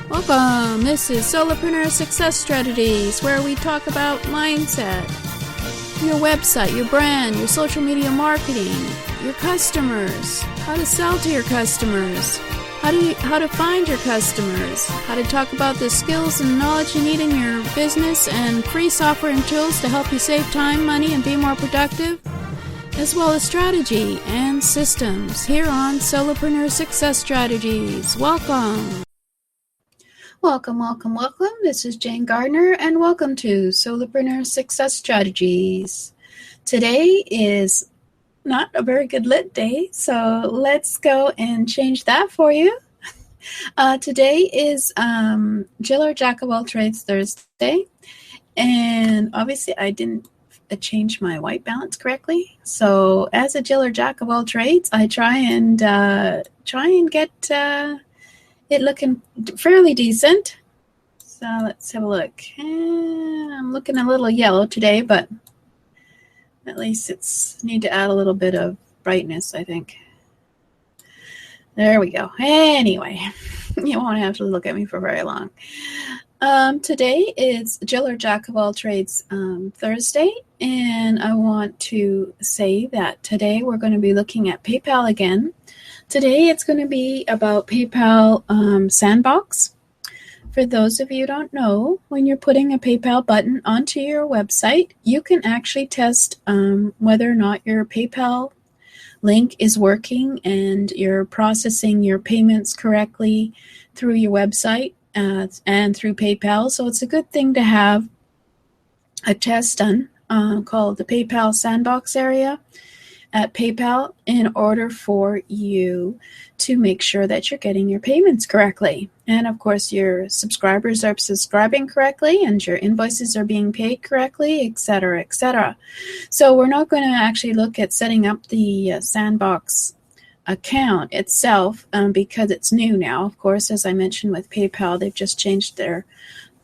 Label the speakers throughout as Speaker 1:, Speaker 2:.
Speaker 1: Welcome! This is Solopreneur Success Strategies, where we talk about mindset, your website, your brand, your social media marketing, your customers, how to sell to your customers, how to find your customers, how to talk about the skills and knowledge you need in your business, and free software and tools to help you save time, money, and be more productive, as well as strategy and systems here on Solopreneur Success Strategies. Welcome! Welcome. This is Jane Gardner, and welcome to Solopreneur Success Strategies. Today is not a very good lit day, so let's go and change that for you. Today is Jill or Jack of all trades Thursday, and obviously I didn't change my white balance correctly. So as a Jill or Jack of all trades, I try and get it looking fairly decent. So let's have a look. I'm looking a little yellow today, but at least it's need to add a little bit of brightness, I think. There we go. Anyway, you won't have to look at me for very long. Today is Jill or Jack of all trades Thursday, and I want to say that today we're going to be looking at PayPal again. Today it's going to be about PayPal Sandbox. For those of you who don't know, when you're putting a PayPal button onto your website, you can actually test whether or not your PayPal link is working and you're processing your payments correctly through your website and through PayPal. So it's a good thing to have a test done called the PayPal Sandbox area at PayPal in order for you to make sure that you're getting your payments correctly. And of course, your subscribers are subscribing correctly and your invoices are being paid correctly, etc., etc. So we're not going to actually look at setting up the Sandbox account itself because it's new now. Of course, as I mentioned with PayPal, they've just changed their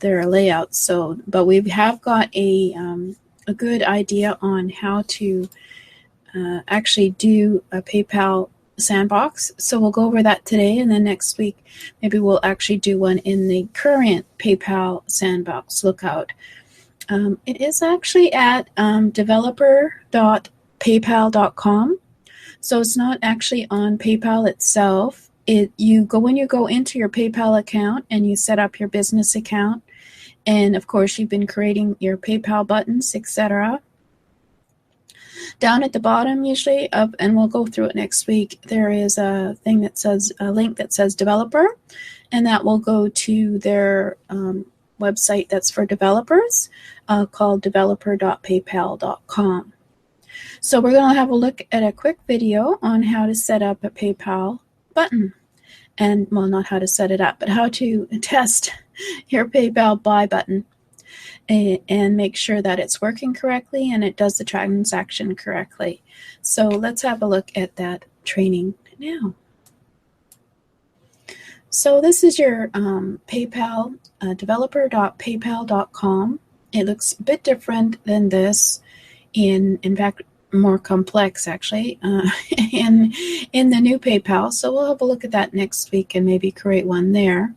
Speaker 1: layout. So, but we have got a good idea on how to actually do a PayPal Sandbox. So we'll go over that today, and then next week maybe we'll actually do one in the current PayPal Sandbox lookout. It is actually at developer.paypal.com. So it's not actually on PayPal itself. When you go into your PayPal account and you set up your business account, and of course you've been creating your PayPal buttons, etc. Down at the bottom, usually, and we'll go through it next week, there is a link that says developer, and that will go to their website that's for developers called developer.paypal.com. So we're going to have a look at a quick video on how to set up a PayPal button. And, well, not how to set it up, but how to test your PayPal buy button and make sure that it's working correctly and it does the transaction correctly. So let's have a look at that training now. So this is your PayPal, developer.paypal.com. It looks a bit different than this, in fact, more complex actually in the new PayPal. So we'll have a look at that next week and maybe create one there,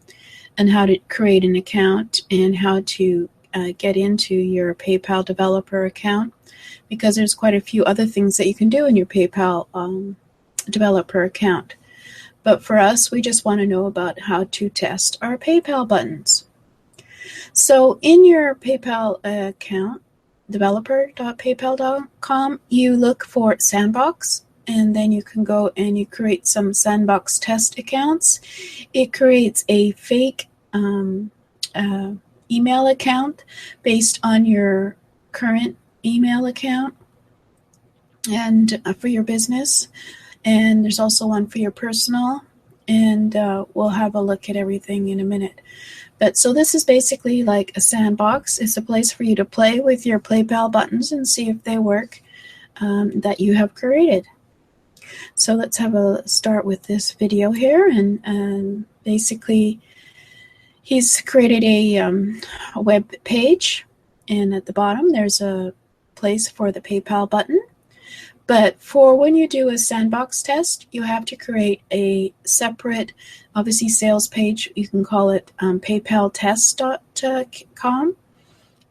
Speaker 1: and how to create an account and how to get into your PayPal developer account, because there's quite a few other things that you can do in your PayPal developer account. But for us, we just want to know about how to test our PayPal buttons. So in your PayPal account, developer.paypal.com, you look for Sandbox, and then you can go and you create some Sandbox test accounts. It creates a fake email account based on your current email account and for your business, and there's also one for your personal, and we'll have a look at everything in a minute. But so this is basically like a sandbox. It's a place for you to play with your PayPal buttons and see if they work that you have created. So let's have a start with this video here, and basically he's created a web page, and at the bottom there's a place for the PayPal button. But for when you do a Sandbox test, you have to create a separate, obviously, sales page. You can call it paypaltest.com.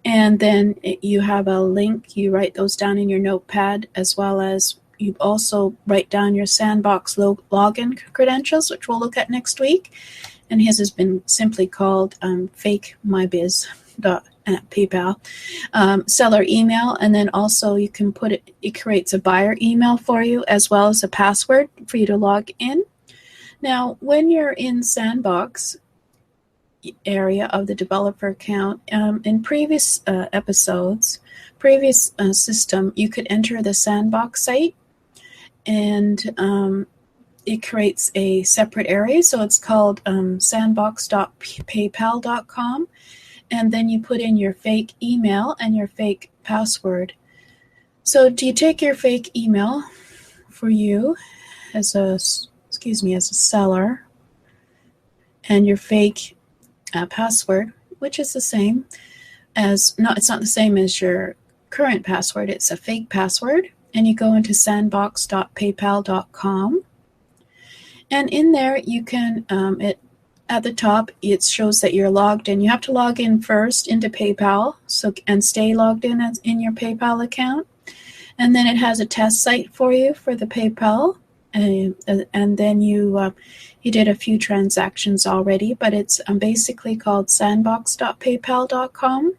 Speaker 1: And then you have a link. You write those down in your notepad, as well as you also write down your Sandbox login credentials, which we'll look at next week. And his has been simply called fake mybiz at PayPal, seller email, and then also you can put it creates a buyer email for you, as well as a password for you to log in. Now, when you're in Sandbox area of the developer account, in previous episodes, previous system, you could enter the Sandbox site, and it creates a separate area. So it's called sandbox.paypal.com. And then you put in your fake email and your fake password. So do you take your fake email for you as a seller, and your fake password, which is the same as, it's not the same as your current password, it's a fake password, and you go into sandbox.paypal.com. And in there you can, at the top, it shows that you're logged in. You have to log in first into PayPal, and stay logged in in your PayPal account. And then it has a test site for you for the PayPal. And then you did a few transactions already, but it's basically called sandbox.paypal.com.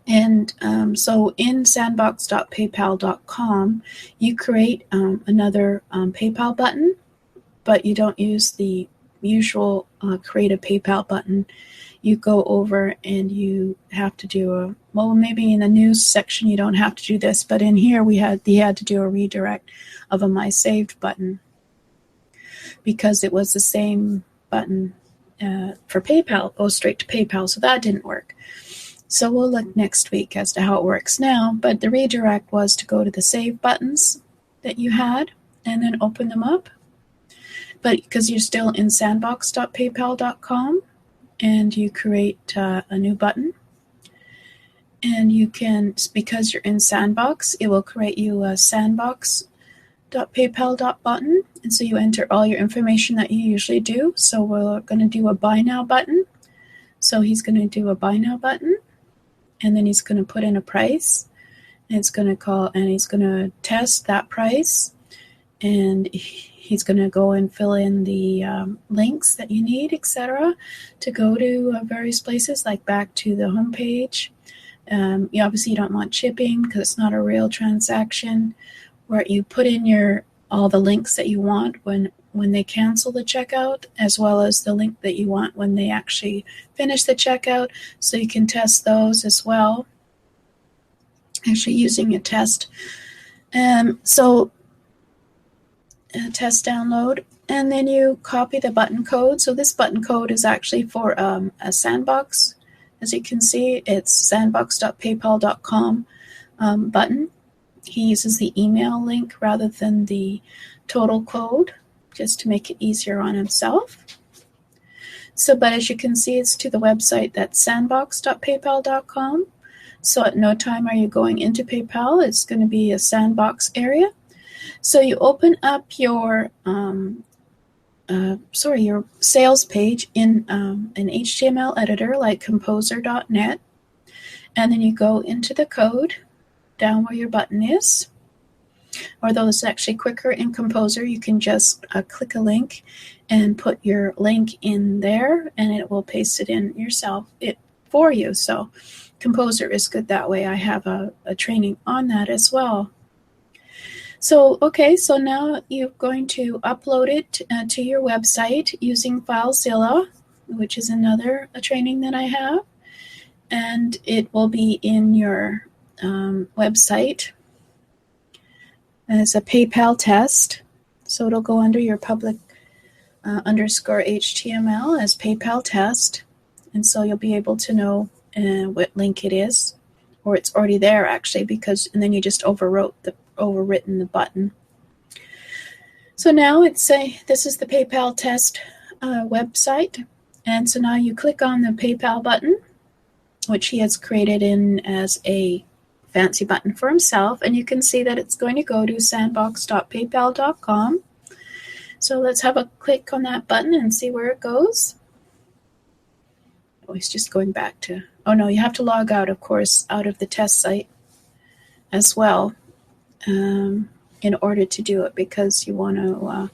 Speaker 1: And so in sandbox.paypal.com, you create another PayPal button, but you don't use the usual create a PayPal button. You go over and you have to do maybe in the news section you don't have to do this, but in here he had to do a redirect of a My Saved button, because it was the same button for PayPal, goes straight to PayPal, so that didn't work. So we'll look next week as to how it works now, but the redirect was to go to the save buttons that you had and then open them up. But because you're still in sandbox.paypal.com, and you create a new button, and you can, because you're in Sandbox, it will create you a sandbox.paypal button, and so you enter all your information that you usually do. So we're going to do a buy now button. So he's going to do a buy now button, and then he's going to put in a price, and he's going to test that price, and he's going to go and fill in the links that you need, etc., to go to various places, like back to the home page. You obviously don't want shipping because it's not a real transaction, where you put in all the links that you want when they cancel the checkout, as well as the link that you want when they actually finish the checkout, so you can test those as well, actually using a test. So test download, and then you copy the button code. So this button code is actually for a Sandbox. As you can see, it's sandbox.paypal.com button. He uses the email link rather than the total code, just to make it easier on himself. So, but as you can see, it's to the website that's sandbox.paypal.com. So at no time are you going into PayPal. It's going to be a Sandbox area. So you open up your your sales page in an HTML editor like composer.net, and then you go into the code down where your button is. Although it's actually quicker in Composer, you can just click a link and put your link in there, and it will paste it in for you. So Composer is good that way. I have a training on that as well. So, okay, so now you're going to upload it to your website using FileZilla, which is another training that I have. And it will be in your website as a PayPal test. So it'll go under your public underscore HTML as PayPal test. And so you'll be able to know what link it is, or it's already there actually, and then you just overwritten the button. So now this is the PayPal test website. And so now you click on the PayPal button, which he has created in as a fancy button for himself, and you can see that it's going to go to sandbox.paypal.com. So let's have a click on that button and see where it goes. Oh, he's just going back to, oh no, you have to log out, of course, out of the test site as well in order to do it, because you want to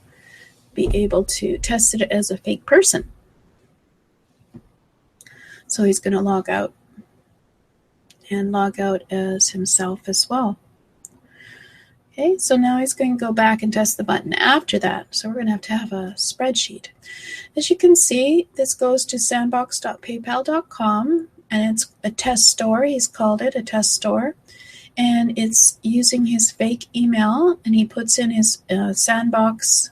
Speaker 1: be able to test it as a fake person. So he's going to log out and log out as himself as well. Okay, so now he's going to go back and test the button after that. So we're going to have a spreadsheet. As you can see, this goes to sandbox.paypal.com, and it's a test store. He's called it a test store. And it's using his fake email, and he puts in his Sandbox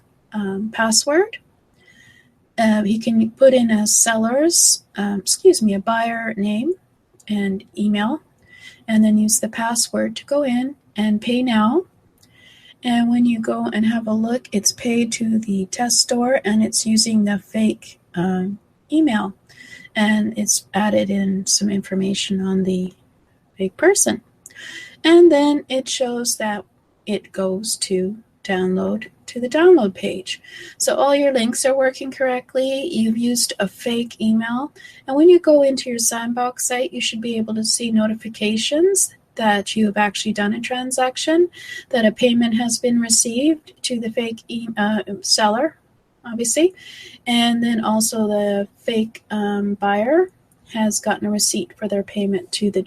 Speaker 1: password. He can put in a a buyer name and email, and then use the password to go in and pay now. And when you go and have a look, it's paid to the test store, and it's using the fake email, and it's added in some information on the fake person. And then it shows that it goes to download to the download page. So all your links are working correctly. You've used a fake email. And when you go into your Sandbox site, you should be able to see notifications that you have actually done a transaction, that a payment has been received to the fake seller, obviously. And then also the fake buyer has gotten a receipt for their payment to the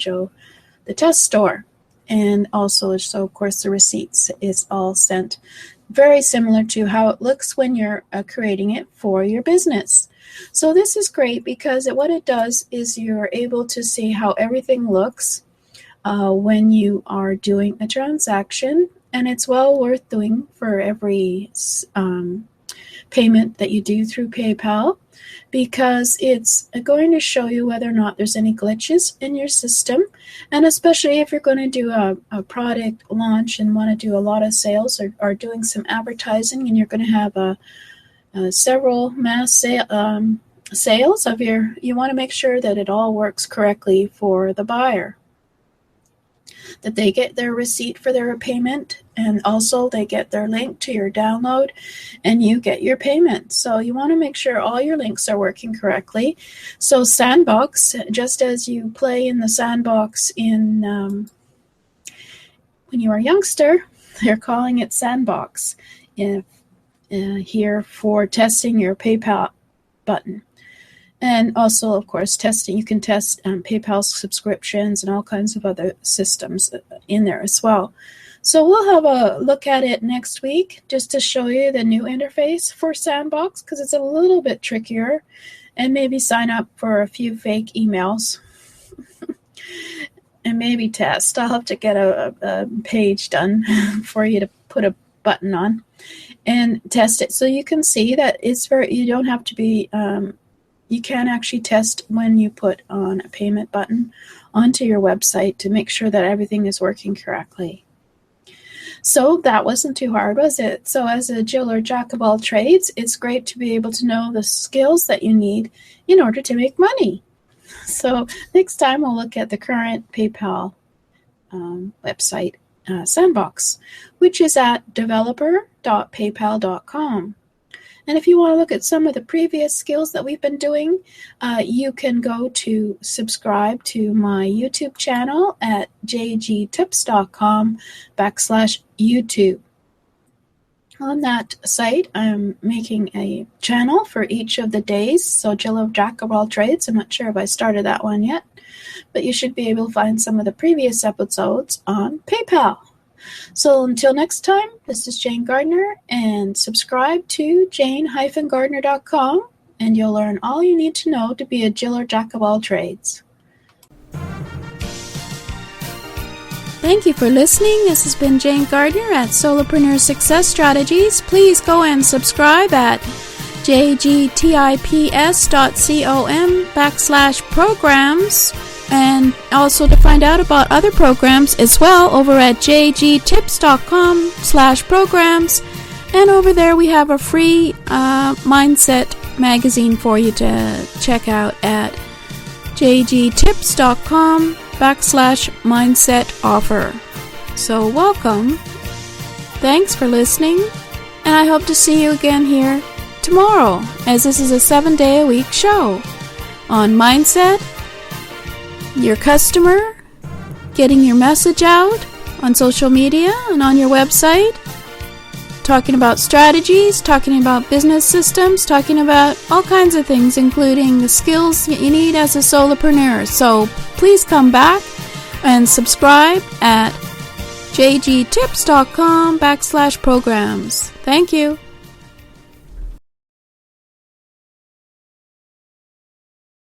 Speaker 1: test store. And also, so of course, the receipts is all sent very similar to how it looks when you're creating it for your business. So this is great because what it does is you're able to see how everything looks when you are doing a transaction, and it's well worth doing for every payment that you do through PayPal, because it's going to show you whether or not there's any glitches in your system. And especially if you're going to do a product launch and want to do a lot of sales, or doing some advertising, and you're going to have several mass sales of you want to make sure that it all works correctly for the buyer, that they get their receipt for their payment, and also they get their link to your download, and you get your payment. So you want to make sure all your links are working correctly. So Sandbox, just as you play in the Sandbox when you are a youngster, they're calling it Sandbox here for testing your PayPal button. And also, of course, testing. You can test PayPal subscriptions and all kinds of other systems in there as well. So we'll have a look at it next week, just to show you the new interface for Sandbox, because it's a little bit trickier, and maybe sign up for a few fake emails and maybe test. I'll have to get a page done for you to put a button on and test it. So you can see that you don't have to be... You can actually test when you put on a payment button onto your website to make sure that everything is working correctly. So that wasn't too hard, was it? So as a Jill or Jack of all trades, it's great to be able to know the skills that you need in order to make money. So next time we'll look at the current PayPal website, Sandbox, which is at developer.paypal.com. And if you want to look at some of the previous skills that we've been doing, you can go to subscribe to my YouTube channel at jgtips.com/YouTube. On that site, I'm making a channel for each of the days. So Jill of Jack of all trades. I'm not sure if I started that one yet, but you should be able to find some of the previous episodes on PayPal. So until next time, this is Jane Gardner, and subscribe to jane-gardner.com, and you'll learn all you need to know to be a Jill or Jack of all trades. Thank you for listening. This has been Jane Gardner at Solopreneur Success Strategies. Please go and subscribe at jgtips.com/programs. And also to find out about other programs as well over at jgtips.com/programs. And over there we have a free mindset magazine for you to check out at jgtips.com/mindset. /mindset offer. So welcome. Thanks for listening, and I hope to see you again here tomorrow, as this is a 7-day-a-week show on mindset, your customer, getting your message out on social media and on your website, talking about strategies, talking about business systems, talking about all kinds of things, including the skills you need as a solopreneur. So please come back and subscribe at jgtips.com/programs. Thank you.